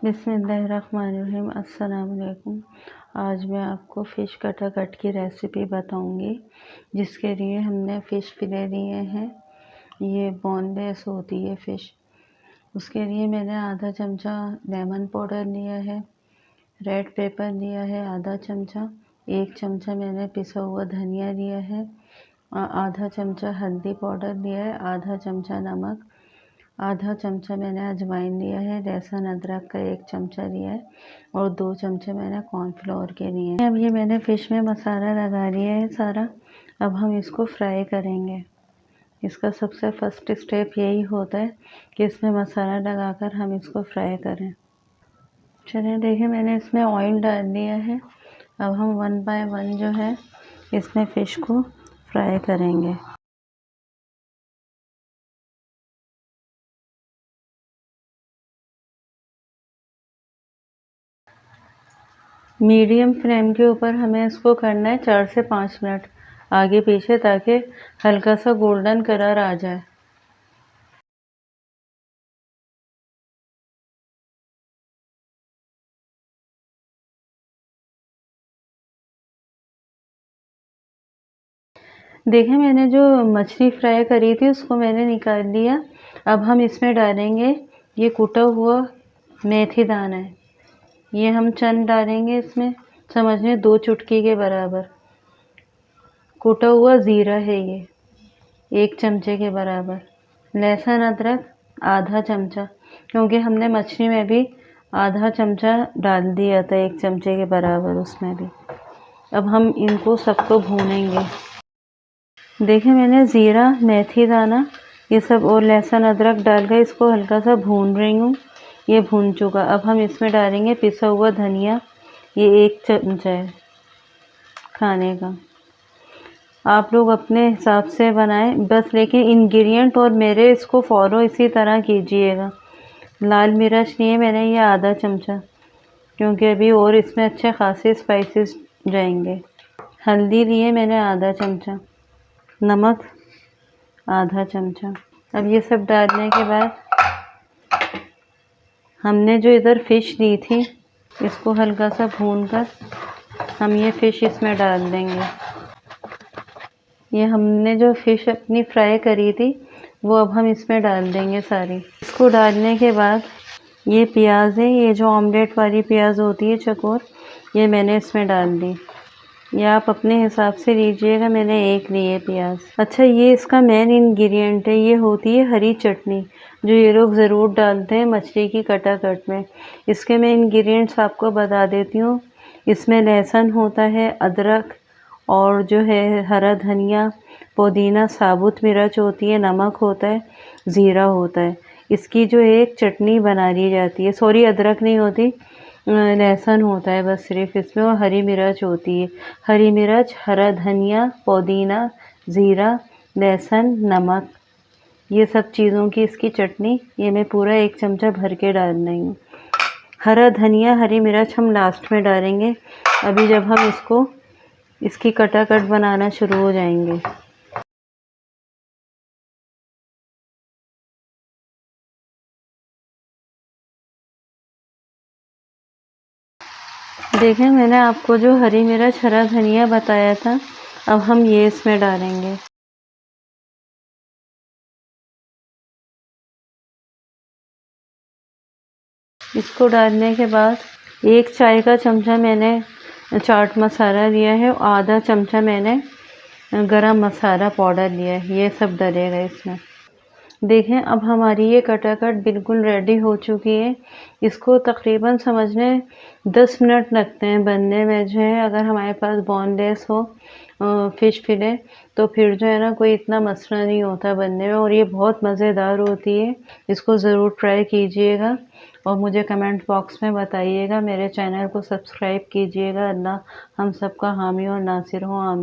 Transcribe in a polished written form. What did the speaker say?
बिस्मिल्लाहिर्रहमानिर्रहीम। अस्सलाम वालेकुम। आज मैं आपको फ़िश कटाकट की रेसिपी बताऊंगी, जिसके लिए हमने फ़िश फिले लिए हैं। ये बोनलेस होती है फ़िश। उसके लिए मैंने आधा चमचा लेमन पाउडर लिया है, रेड पेपर लिया है आधा चमचा, 1 चमचा मैंने पिसा हुआ धनिया लिया है, आधा चमचा हल्दी पाउडर लिया है, आधा चमचा नमक, आधा चमचा मैंने अजवाइन लिया है, लहसुन अदरक का 1 चमचा लिया है और 2 चमचे मैंने कॉर्नफ्लोर के लिए हैं। अब ये मैंने फ़िश में मसाला लगा लिया है सारा। अब हम इसको फ्राई करेंगे। इसका सबसे फर्स्ट स्टेप यही होता है कि इसमें मसाला लगाकर हम इसको फ्राई करें। चलिए देखिए, मैंने इसमें ऑयल डाल दिया है। अब हम 1 बाय 1 जो है इसमें फ़िश को फ्राई करेंगे। मीडियम फ्लेम के ऊपर हमें इसको करना है 4 से 5 मिनट आगे पीछे, ताकि हल्का सा गोल्डन कलर आ जाए। देखिए, मैंने जो मछली फ्राई करी थी उसको मैंने निकाल लिया। अब हम इसमें डालेंगे ये कुटा हुआ मेथी दाना है। ये हम चंद डालेंगे इसमें, समझिए 2 चुटकी के बराबर। कुटा हुआ ज़ीरा है ये 1 चमचे के बराबर। लहसुन अदरक आधा चमचा, क्योंकि हमने मछली में भी आधा चमचा डाल दिया था 1 चमचे के बराबर उसमें भी। अब हम इनको सबको भूनेंगे। देखिए, मैंने ज़ीरा, मेथी दाना ये सब और लहसुन अदरक डालकर इसको हल्का सा भून रही हूँ। ये भून चुका। अब हम इसमें डालेंगे पिसा हुआ धनिया, ये 1 चमचा है खाने का। आप लोग अपने हिसाब से बनाएं बस, लेकिन इंग्रेडिएंट और मेरे इसको फॉलो इसी तरह कीजिएगा। लाल मिर्च लिए मैंने ये आधा चमचा, क्योंकि अभी और इसमें अच्छे खासे स्पाइसेस जाएंगे। हल्दी लिए मैंने आधा चमचा, नमक आधा चमचा। अब ये सब डालने के बाद हमने जो इधर फ़िश ली थी इसको हल्का सा भूनकर हम ये फ़िश इसमें डाल देंगे। ये हमने जो फ़िश अपनी फ्राई करी थी वो अब हम इसमें डाल देंगे सारी। इसको डालने के बाद ये प्याज है, ये जो ऑमलेट वाली प्याज होती है चकोर, ये मैंने इसमें डाल दी। ये आप अपने हिसाब से लीजिएगा, मैंने 1 ली है प्याज। अच्छा, ये इसका मेन इंग्रेडिएंट है, ये होती है हरी चटनी, जो ये लोग ज़रूर डालते हैं मछली की कटाकट में। इसके मैं इंग्रेडिएंट्स आपको बता देती हूँ। इसमें लहसुन होता है, अदरक और जो है हरा धनिया, पुदीना, साबुत मिर्च होती है, नमक होता है, ज़ीरा होता है। इसकी जो एक चटनी बना ली जाती है, सॉरी अदरक नहीं होती, लहसुन होता है बस सिर्फ इसमें, और हरी मिर्च होती है। हरी मिर्च, हरा धनिया, पुदीना, ज़ीरा, लहसुन, नमक, ये सब चीज़ों की इसकी चटनी, ये मैं पूरा 1 चमचा भर के डाल रही हूँ। हरा धनिया, हरी मिर्च हम लास्ट में डालेंगे, अभी जब हम इसकी कटाकट बनाना शुरू हो जाएंगे। देखें, मैंने आपको जो हरी मिर्च, हरा धनिया बताया था, अब हम ये इसमें डालेंगे। इसको डालने के बाद 1 चाय का चमचा मैंने चाट मसाला लिया है और आधा चमचा मैंने गरम मसाला पाउडर लिया है, ये सब डलेगा इसमें। देखें, अब हमारी ये कटाकट बिल्कुल रेडी हो चुकी है। इसको तकरीबन समझने 10 मिनट लगते हैं बनने में। जो है, अगर हमारे पास बोनलेस हो फ़िश फिले, तो फिर जो है ना कोई इतना मसला नहीं होता बनने में, और ये बहुत मज़ेदार होती है। इसको ज़रूर ट्राई कीजिएगा और मुझे कमेंट बॉक्स में बताइएगा। मेरे चैनल को सब्सक्राइब कीजिएगा। अल्लाह हम सबका हामी और नासिर हो, आमीन।